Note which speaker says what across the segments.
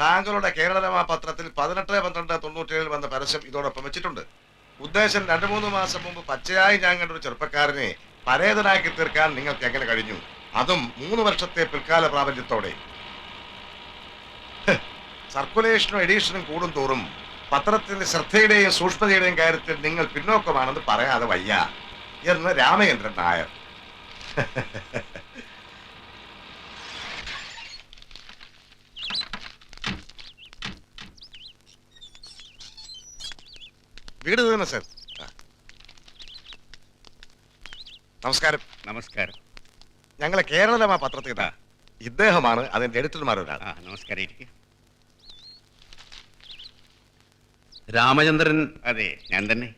Speaker 1: താങ്കളുടെ കേരളരമ പത്രത്തിൽ 18/12/97 വന്ന പരസ്യം ഇതോടൊപ്പം വെച്ചിട്ടുണ്ട്. ഉദ്ദേശം 2-3 മാസം മുമ്പ് പച്ചയായി ഞാൻ കണ്ട ഒരു ചെറുപ്പക്കാരനെ പരേതനാക്കി തീർക്കാൻ നിങ്ങൾക്ക് എങ്ങനെ കഴിഞ്ഞു? അതും 3 വർഷത്തെ പിൽക്കാല പ്രാബല്യത്തോടെ. സർക്കുലേഷനും എഡീഷനും കൂടും തോറും പത്രത്തിന്റെ ശ്രദ്ധയുടെയും സൂക്ഷ്മതയുടെയും കാര്യത്തിൽ നിങ്ങൾ പിന്നോക്കമാണെന്ന് പറയാതെ വയ്യ എന്ന് രാമചന്ദ്രൻ നായർ. വീട് തന്നെ സർ. നമസ്കാരം.
Speaker 2: നമസ്കാരം.
Speaker 1: ഞങ്ങളെ കേരളരമ പത്രത്തിൽ ഇദ്ദേഹമാണ് അതിന്റെ എഡിറ്റർമാരൊരാൾ.
Speaker 2: നമസ്കാരം.
Speaker 3: രാമചന്ദ്രൻ?
Speaker 2: അതെ, ഞാൻ തന്നെ.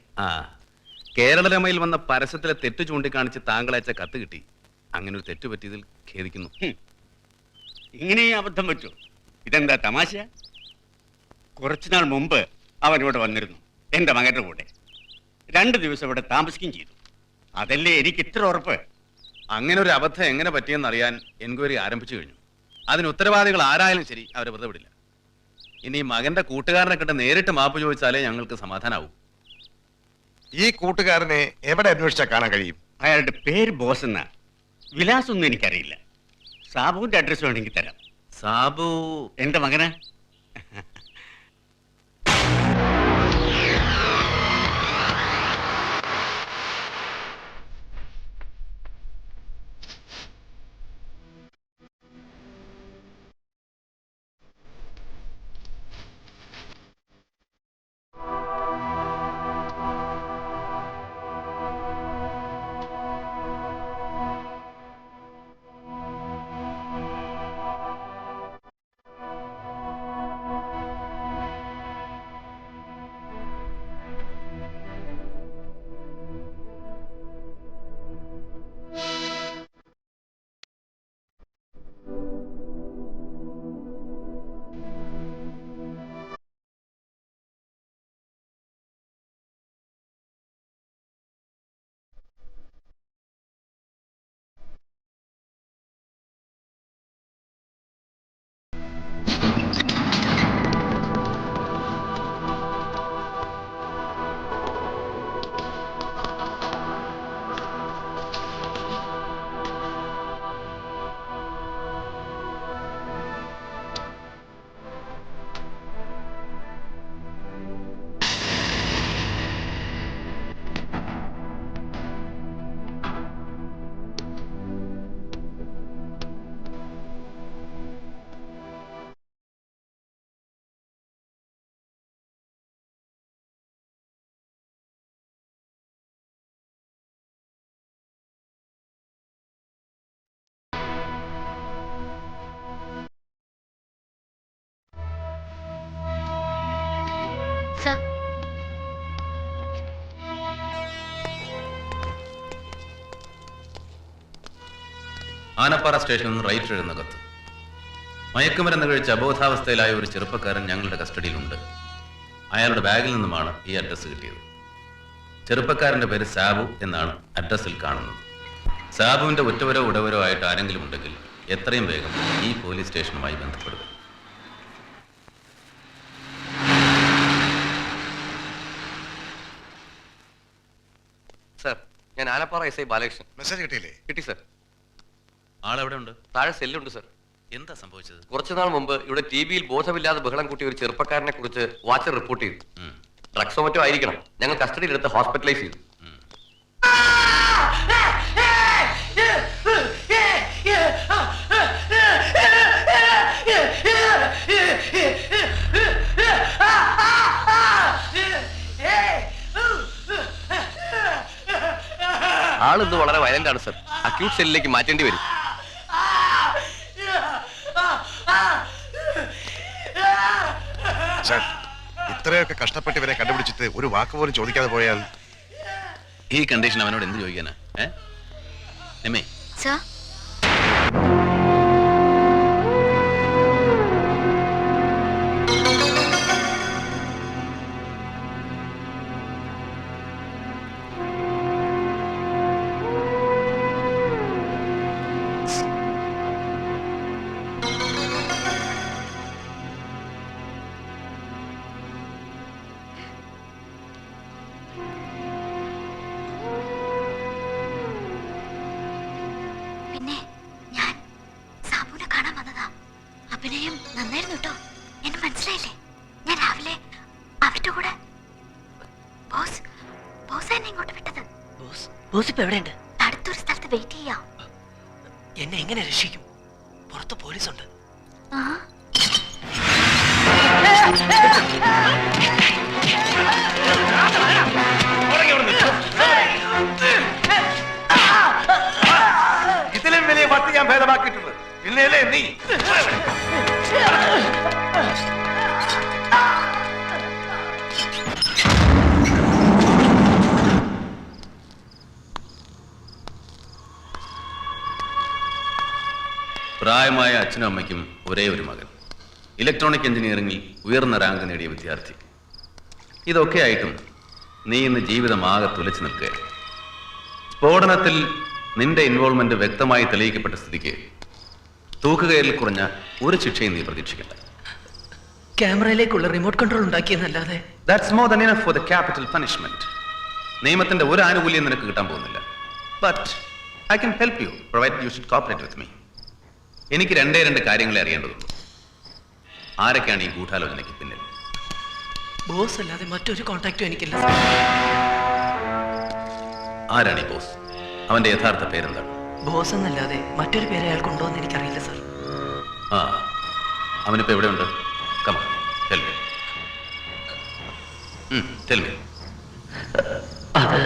Speaker 3: കേരളരമയിൽ വന്ന പരസ്യത്തിലെ തെറ്റ് ചൂണ്ടിക്കാണിച്ച് താങ്കൾ അയച്ച കത്ത് കിട്ടി. അങ്ങനെ ഒരു തെറ്റ് പറ്റിയതിൽ ഖേദിക്കുന്നു.
Speaker 2: ഇങ്ങനെ അബദ്ധം പറ്റൂ? ഇതെന്താ തമാശ? കുറച്ചുനാൾ മുമ്പ് അവൻ ഇവിടെ വന്നിരുന്നു, എന്റെ മകന്റെ കൂടെ. 2 ദിവസം ഇവിടെ താമസിക്കുകയും ചെയ്തു. അതല്ലേ എനിക്ക് ഇത്ര ഉറപ്പ്.
Speaker 3: അങ്ങനെ ഒരു അബദ്ധം എങ്ങനെ പറ്റിയെന്ന് അറിയാൻ എൻക്വയറി ആരംഭിച്ചു കഴിഞ്ഞു. അതിന് ഉത്തരവാദികൾ ആരായാലും ശരി, അവരെ വെറുതെ വിടില്ല. ഇനി മകന്റെ കൂട്ടുകാരനെ കണ്ട് നേരിട്ട് മാപ്പ് ചോദിച്ചാലേ ഞങ്ങൾക്ക് സമാധാനാവൂ.
Speaker 1: ഈ കൂട്ടുകാരനെ എവിടെ അന്വേഷിച്ചാൽ കാണാൻ കഴിയും?
Speaker 2: അയാളുടെ പേര് ബോസ് എന്നാ. വിലാസൊന്നും എനിക്കറിയില്ല. സാബുവിന്റെ അഡ്രസ് വേണമെങ്കിൽ തരാം.
Speaker 3: സാബു
Speaker 2: എന്റെ മകനാ.
Speaker 3: ആനപ്പാറ സ്റ്റേഷനിൽ നിന്ന് റൈറ്റ് എഴുതുന്ന കത്ത്. മയക്കുമരുന്ന് കഴിച്ച് അബോധാവസ്ഥയിലായ ഒരു ചെറുപ്പക്കാരൻ ഞങ്ങളുടെ കസ്റ്റഡിയിലുണ്ട്. അയാളുടെ ബാഗിൽ നിന്നുമാണ് ഈ അഡ്രസ്സ് കിട്ടിയത്. ചെറുപ്പക്കാരന്റെ പേര് സാബു എന്നാണ് അഡ്രസ്സിൽ കാണുന്നത്. സാബുവിന്റെ ഉറ്റവരോ ഉടവരോ ആയിട്ട് ആരെങ്കിലും ഉണ്ടെങ്കിൽ എത്രയും വേഗം ഈ പോലീസ് സ്റ്റേഷനുമായി ബന്ധപ്പെടുക.
Speaker 4: സർ, ഞാൻ ആനപ്പാറ SI ബാലകൃഷ്ണൻ.
Speaker 1: മെസ്സേജ് കിട്ടിയില്ലേ?
Speaker 4: കിട്ടി സർ.
Speaker 3: ആളെവിടെ ഉണ്ട്?
Speaker 4: താഴെ സെല്ലുണ്ട് സർ.
Speaker 3: എന്താ സംഭവിച്ചത്?
Speaker 4: കുറച്ചുനാൾ മുമ്പ് ഇവിടെ TVയിൽ ബോധമില്ലാതെ ബഹളം കൂട്ടിയ ഒരു ചെറുപ്പക്കാരനെ കുറിച്ച് വാച്ചർ റിപ്പോർട്ട് ചെയ്തു. ഡ്രഗ്സോ മറ്റോ ആയിരിക്കണം. ഞങ്ങൾ കസ്റ്റഡിയിലെടുത്ത് ഹോസ്പിറ്റലൈസ് ചെയ്തു. ആളിന്ന് വളരെ വയലന്റ് ആണ് സർ. അക്യൂട്ട് സെല്ലിലേക്ക് മാറ്റേണ്ടി വരും.
Speaker 1: ഇത്രയൊക്കെ കഷ്ടപ്പെട്ട് ഇവരെ കണ്ടുപിടിച്ചിട്ട് ഒരു വാക്ക് പോലും ചോദിക്കാതെ പോയാൽ
Speaker 3: ഈ കണ്ടീഷൻ അവനോട് എന്ത് ചോദിക്കാനാ?
Speaker 5: ബോസിപ്പ് എവിടെയുണ്ട്?
Speaker 6: അടുത്തൊരു സ്ഥലത്ത് വെയിറ്റ് ചെയ്യാം.
Speaker 5: എന്നെ എങ്ങനെ രക്ഷിക്കും? പുറത്ത് പോലീസുണ്ട്.
Speaker 1: ഇതിലും വലിയ പട്ടി ഞാൻ ഭേദമാക്കിയിട്ടുണ്ട്. പിന്നെയല്ലേ നീ
Speaker 3: പ്രായമായ അച്ഛനും അമ്മയ്ക്കും ഒരേ ഒരു മകൻ, ഇലക്ട്രോണിക് എഞ്ചിനീയറിംഗിൽ ഉയർന്ന റാങ്ക് നേടിയ വിദ്യാർത്ഥി. ഇതൊക്കെ ആയിട്ടും നീ ഇന്ന് ജീവിതമാകെ തുലച്ചു നിൽക്കുക. സ്ഫോടനത്തിൽ നിന്റെ ഇൻവോൾവ്മെന്റ് വ്യക്തമായി തെളിയിക്കപ്പെട്ട സ്ഥിതിക്ക് തൂക്കുകയറിൽ കുറഞ്ഞ ഒരു ശിക്ഷയും നീ പ്രതീക്ഷിക്കണ്ട.
Speaker 5: ക്യാമറയിലേക്കുള്ള റിമോട്ട് കൺട്രോൾ ഉണ്ടാക്കിയെന്നല്ലാതെ
Speaker 3: that's more than enough for the capital punishment. നിയമത്തിന്റെ ഒരു ആനുകൂല്യം നിനക്ക് കിട്ടാൻ പോകുന്നില്ല. But I can help you provide you should cooperate with me. എനിക്ക് രണ്ട് കാര്യങ്ങളെ അറിയേണ്ടതുള്ളൂ. ആരൊക്കെയാണ് ഈ ഗൂഢാലോചനയ്ക്ക് പിന്നിൽ?
Speaker 5: ബോസ് അല്ലാതെ മറ്റൊരു കോണ്ടാക്റ്റും എനിക്കില്ല.
Speaker 3: ആരാണ് ഈ ബോസ്? അവന്റെ യഥാർത്ഥ പേരെന്താണ്?
Speaker 5: ബോസ് എന്നല്ലാതെ മറ്റൊരു പേര് അയാൾക്കുണ്ടോ എന്ന് എനിക്കറിയില്ല സർ.
Speaker 3: ആ, അവനിപ്പോ എവിടെയുണ്ട്? Come on, tell me. Tell me.
Speaker 5: അത്